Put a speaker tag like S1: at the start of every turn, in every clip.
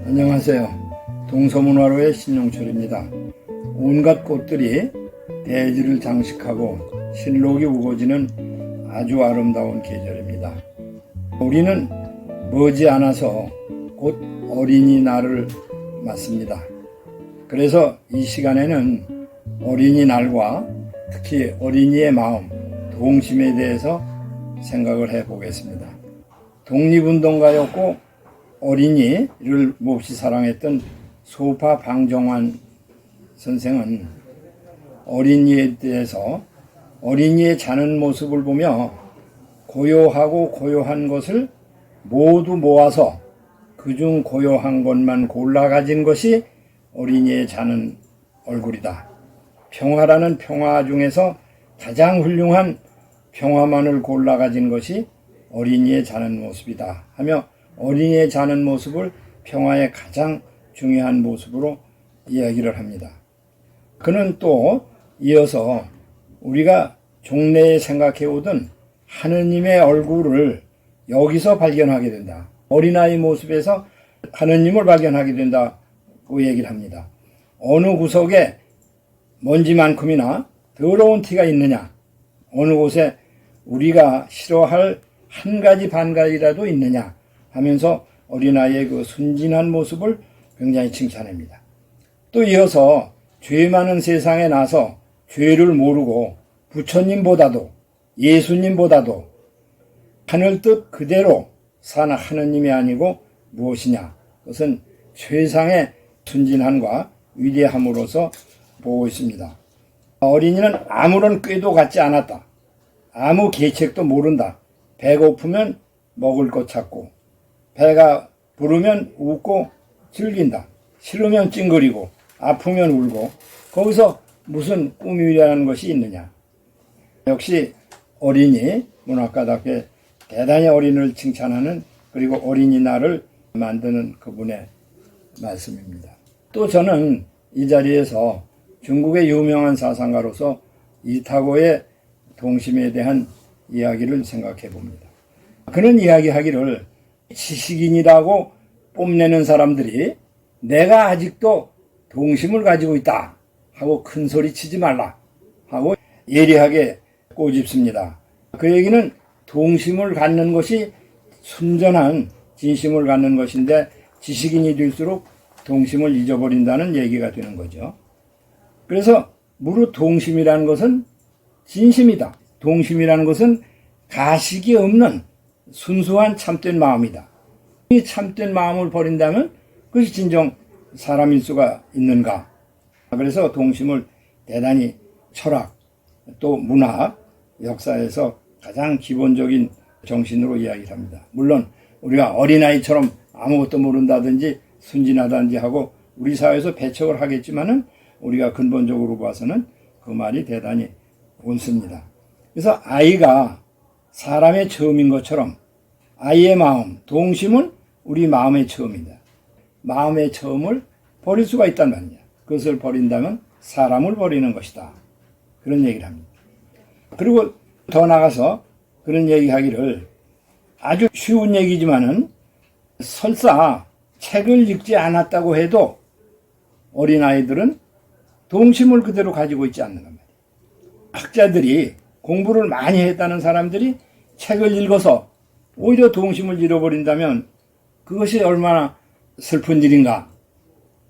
S1: 안녕하세요. 동서문화로의 신용철입니다. 온갖 꽃들이 대지를 장식하고 실록이 우거지는 아주 아름다운 계절입니다. 우리는 머지않아서 곧 어린이날을 맞습니다. 그래서 이 시간에는 어린이날과 특히 어린이의 마음, 동심에 대해서 생각을 해보겠습니다. 독립운동가였고 어린이를 몹시 사랑했던 소파 방정환 선생은 어린이에 대해서 어린이의 자는 모습을 보며 고요하고 고요한 것을 모두 모아서 그중 고요한 것만 골라 가진 것이 어린이의 자는 얼굴이다. 평화라는 평화 중에서 가장 훌륭한 평화만을 골라 가진 것이 어린이의 자는 모습이다 하며 어린이의 자는 모습을 평화의 가장 중요한 모습으로 이야기를 합니다. 그는 또 이어서 우리가 종래에 생각해 오던 하느님의 얼굴을 여기서 발견하게 된다. 어린아이 모습에서 하느님을 발견하게 된다고 얘기를 합니다. 어느 구석에 먼지만큼이나 더러운 티가 있느냐, 어느 곳에 우리가 싫어할 한 가지 반 가지라도 있느냐 하면서 어린아이의 그 순진한 모습을 굉장히 칭찬합니다. 또 이어서 죄 많은 세상에 나서 죄를 모르고 부처님보다도 예수님보다도 하늘 뜻 그대로 사는 하느님이 아니고 무엇이냐, 그것은 최상의 순진함과 위대함으로서 보고 있습니다. 어린이는 아무런 꾀도 갖지 않았다. 아무 계책도 모른다. 배고프면 먹을 것 찾고, 배가 부르면 웃고 즐긴다. 싫으면 찡그리고 아프면 울고, 거기서 무슨 꿈이라는 것이 있느냐. 역시 어린이 문학가답게 대단히 어린이를 칭찬하는, 그리고 어린이날을 만드는 그분의 말씀입니다. 또 저는 이 자리에서 중국의 유명한 사상가로서 이타고의 동심에 대한 이야기를 생각해 봅니다. 그는 이야기하기를 지식인이라고 뽐내는 사람들이 내가 아직도 동심을 가지고 있다 하고 큰 소리 치지 말라 하고 예리하게 꼬집습니다. 그 얘기는 동심을 갖는 것이 순전한 진심을 갖는 것인데 지식인이 될수록 동심을 잊어버린다는 얘기가 되는 거죠. 그래서 무릇 동심이라는 것은 진심이다. 동심이라는 것은 가식이 없는 순수한 참된 마음이다. 이 참된 마음을 버린다면 그것이 진정 사람일 수가 있는가. 그래서 동심을 대단히 철학, 또 문학, 역사에서 가장 기본적인 정신으로 이야기를 합니다. 물론 우리가 어린아이처럼 아무것도 모른다든지 순진하다든지 하고 우리 사회에서 배척을 하겠지만은 우리가 근본적으로 봐서는 그 말이 대단히 옳습니다. 그래서 아이가 사람의 처음인 것처럼 아이의 마음, 동심은 우리 마음의 처음이다. 마음의 처음을 버릴 수가 있단 말이야. 그것을 버린다면 사람을 버리는 것이다. 그런 얘기를 합니다. 그리고 더 나가서 그런 얘기하기를, 아주 쉬운 얘기지만은 설사 책을 읽지 않았다고 해도 어린아이들은 동심을 그대로 가지고 있지 않는단 말이에요. 학자들이 공부를 많이 했다는 사람들이 책을 읽어서 오히려 동심을 잃어버린다면 그것이 얼마나 슬픈 일인가.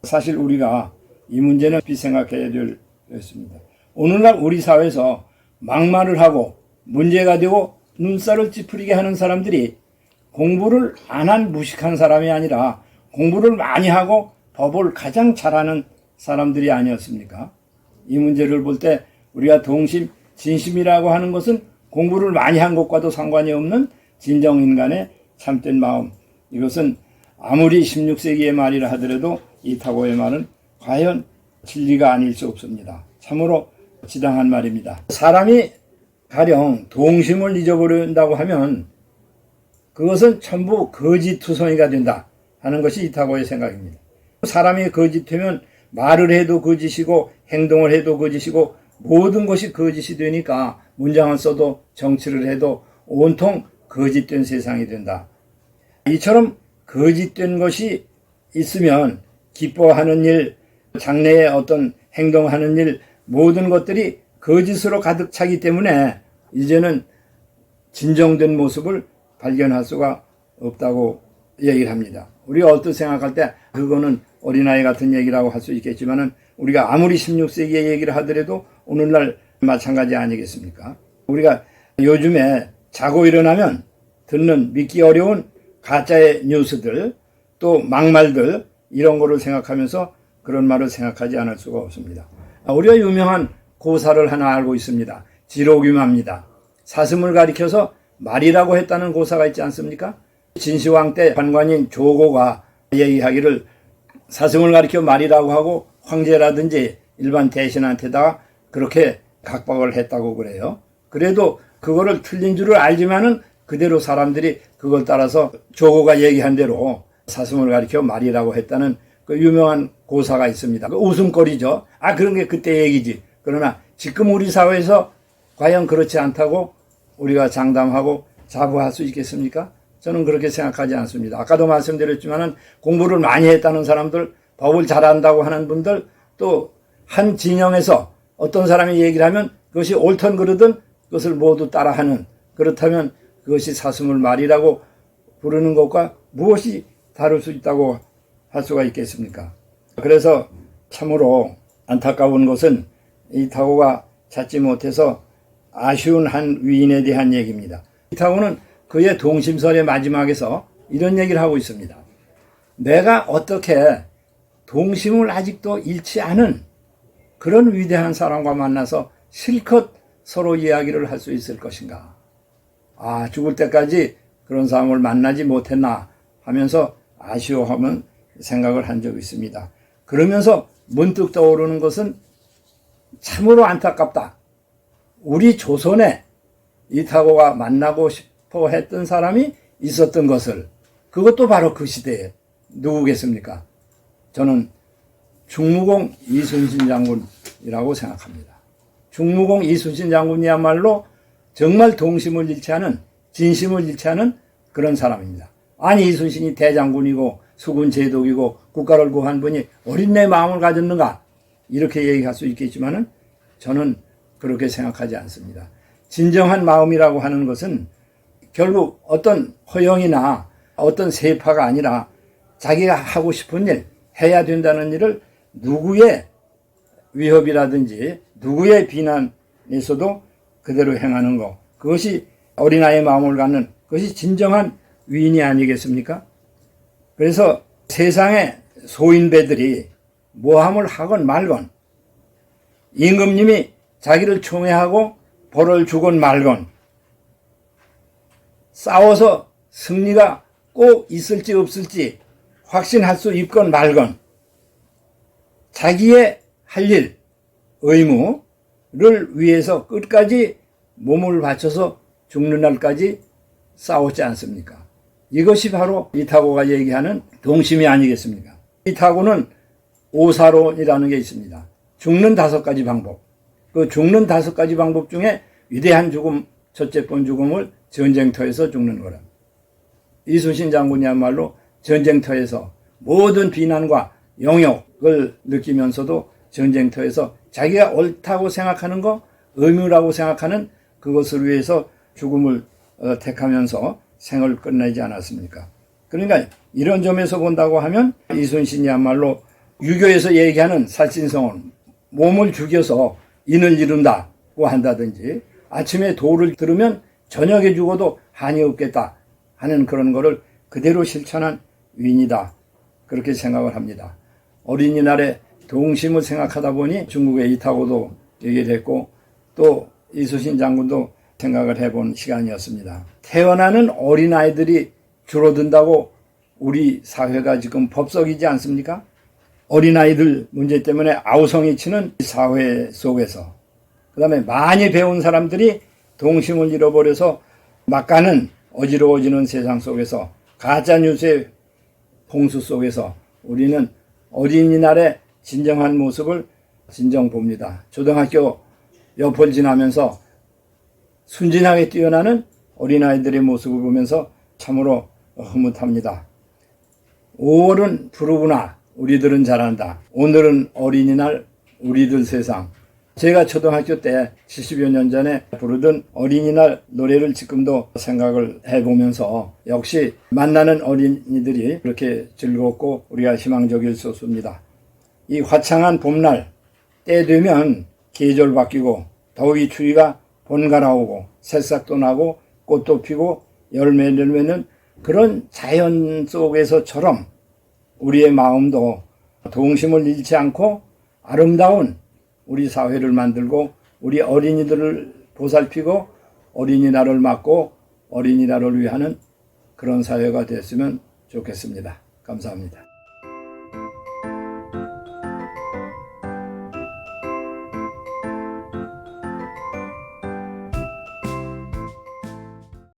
S1: 사실 우리가 이 문제는 생각해야 될 것입니다. 오늘날 우리 사회에서 막말을 하고 문제가 되고 눈살을 찌푸리게 하는 사람들이 공부를 안 한 무식한 사람이 아니라 공부를 많이 하고 법을 가장 잘하는 사람들이 아니었습니까? 이 문제를 볼 때 우리가 동심, 진심이라고 하는 것은 공부를 많이 한 것과도 상관이 없는 진정 인간의 참된 마음. 이것은 아무리 16세기의 말이라 하더라도 이타고의 말은 과연 진리가 아닐 수 없습니다. 참으로 지당한 말입니다. 사람이 가령 동심을 잊어버린다고 하면 그것은 전부 거짓투성이가 된다 하는 것이 이타고의 생각입니다. 사람이 거짓되면 말을 해도 거짓이고 행동을 해도 거짓이고 모든 것이 거짓이 되니까 문장을 써도 정치를 해도 온통 거짓된 세상이 된다. 이처럼 거짓된 것이 있으면 기뻐하는 일, 장래에 어떤 행동하는 일, 모든 것들이 거짓으로 가득 차기 때문에 이제는 진정된 모습을 발견할 수가 없다고 얘기를 합니다. 우리가 어떻게 생각할 때 그거는 어린아이 같은 얘기라고 할 수 있겠지만은 우리가 아무리 16세기의 얘기를 하더라도 오늘날 마찬가지 아니겠습니까? 우리가 요즘에 자고 일어나면 듣는 믿기 어려운 가짜의 뉴스들, 또 막말들, 이런 거를 생각하면서 그런 말을 생각하지 않을 수가 없습니다. 우리가 유명한 고사를 하나 알고 있습니다. 지로귀마입니다. 사슴을 가리켜서 말이라고 했다는 고사가 있지 않습니까? 진시황 때 관관인 조고가 얘기하기를 사슴을 가리켜 말이라고 하고 황제라든지 일반 대신한테다가 그렇게 각박을 했다고 그래요. 그래도 그거를 틀린 줄을 알지만은 그대로 사람들이 그걸 따라서 조고가 얘기한 대로 사슴을 가리켜 말이라고 했다는 그 유명한 고사가 있습니다. 그 웃음거리죠. 그런 게 그때 얘기지. 그러나 지금 우리 사회에서 과연 그렇지 않다고 우리가 장담하고 자부할 수 있겠습니까? 저는 그렇게 생각하지 않습니다. 아까도 말씀드렸지만은 공부를 많이 했다는 사람들, 법을 잘한다고 하는 분들, 또 한 진영에서 어떤 사람이 얘기를 하면 그것이 옳든 그르든 그것을 모두 따라하는, 그렇다면 그것이 사슴을 말이라고 부르는 것과 무엇이 다를 수 있다고 할 수가 있겠습니까? 그래서 참으로 안타까운 것은 이타고가 찾지 못해서 아쉬운 한 위인에 대한 얘기입니다. 이타고는 그의 동심설의 마지막에서 이런 얘기를 하고 있습니다. 내가 어떻게 동심을 아직도 잃지 않은 그런 위대한 사람과 만나서 실컷 서로 이야기를 할 수 있을 것인가. 죽을 때까지 그런 사람을 만나지 못했나 하면서 아쉬워하면 생각을 한 적이 있습니다. 그러면서 문득 떠오르는 것은 참으로 안타깝다. 우리 조선에 이타고가 만나고 싶어 했던 사람이 있었던 것을, 그것도 바로 그 시대에 누구겠습니까? 저는 중무공 이순신 장군이라고 생각합니다. 중무공 이순신 장군이야말로 정말 동심을 잃지 않은, 진심을 잃지 않은 그런 사람입니다. 이순신이 대장군이고 수군 제독이고 국가를 구한 분이 어린 내 마음을 가졌는가? 이렇게 얘기할 수 있겠지만은 저는 그렇게 생각하지 않습니다. 진정한 마음이라고 하는 것은 결국 어떤 허영이나 어떤 세파가 아니라 자기가 하고 싶은 일, 해야 된다는 일을 누구의 위협이라든지 누구의 비난에서도 그대로 행하는 것, 그것이 어린아이의 마음을 갖는, 그것이 진정한 위인이 아니겠습니까? 그래서 세상의 소인배들이 모함을 하건 말건, 임금님이 자기를 총애하고 벌을 주건 말건, 싸워서 승리가 꼭 있을지 없을지 확신할 수 있건 말건, 자기의 할 일, 의무를 위해서 끝까지 몸을 바쳐서 죽는 날까지 싸웠지 않습니까? 이것이 바로 이타고가 얘기하는 동심이 아니겠습니까? 이타고는 오사론이라는 게 있습니다. 죽는 5가지 방법. 그 죽는 5가지 방법 중에 위대한 죽음, 첫째 번 죽음을 전쟁터에서 죽는 거라. 이순신 장군이야말로 전쟁터에서 모든 비난과 영역을 느끼면서도 전쟁터에서 자기가 옳다고 생각하는 거, 의무라고 생각하는 그것을 위해서 죽음을 택하면서 생을 끝내지 않았습니까? 그러니까 이런 점에서 본다고 하면 이순신이야말로 유교에서 얘기하는 살신성은 몸을 죽여서 인을 이룬다고 한다든지, 아침에 도를 들으면 저녁에 죽어도 한이 없겠다 하는 그런 거를 그대로 실천한 위인이다, 그렇게 생각을 합니다. 어린이날에 동심을 생각하다 보니 중국의 이타고도 얘기를 했고 또 이순신 장군도 생각을 해본 시간이었습니다. 태어나는 어린아이들이 줄어든다고 우리 사회가 지금 법석이지 않습니까? 어린아이들 문제 때문에 아우성이 치는 사회 속에서, 그 다음에 많이 배운 사람들이 동심을 잃어버려서 막가는 어지러워지는 세상 속에서, 가짜뉴스의 홍수 속에서 우리는 어린이날의 진정한 모습을 진정 봅니다. 초등학교 옆을 지나면서 순진하게 뛰어나는 어린아이들의 모습을 보면서 참으로 흐뭇합니다. 5월은 부르구나. 우리들은 잘한다. 오늘은 어린이날 우리들 세상. 제가 초등학교 때 70여 년 전에 부르던 어린이날 노래를 지금도 생각을 해보면서 역시 만나는 어린이들이 그렇게 즐겁고 우리가 희망적일 수 없습니다. 이 화창한 봄날 때 되면 계절 바뀌고 더위 추위가 번갈아오고 새싹도 나고 꽃도 피고 열매를 맺는 그런 자연 속에서처럼 우리의 마음도 동심을 잃지 않고 아름다운 우리 사회를 만들고 우리 어린이들을 보살피고 어린이날을 맞고 어린이날을 위하는 그런 사회가 됐으면 좋겠습니다. 감사합니다.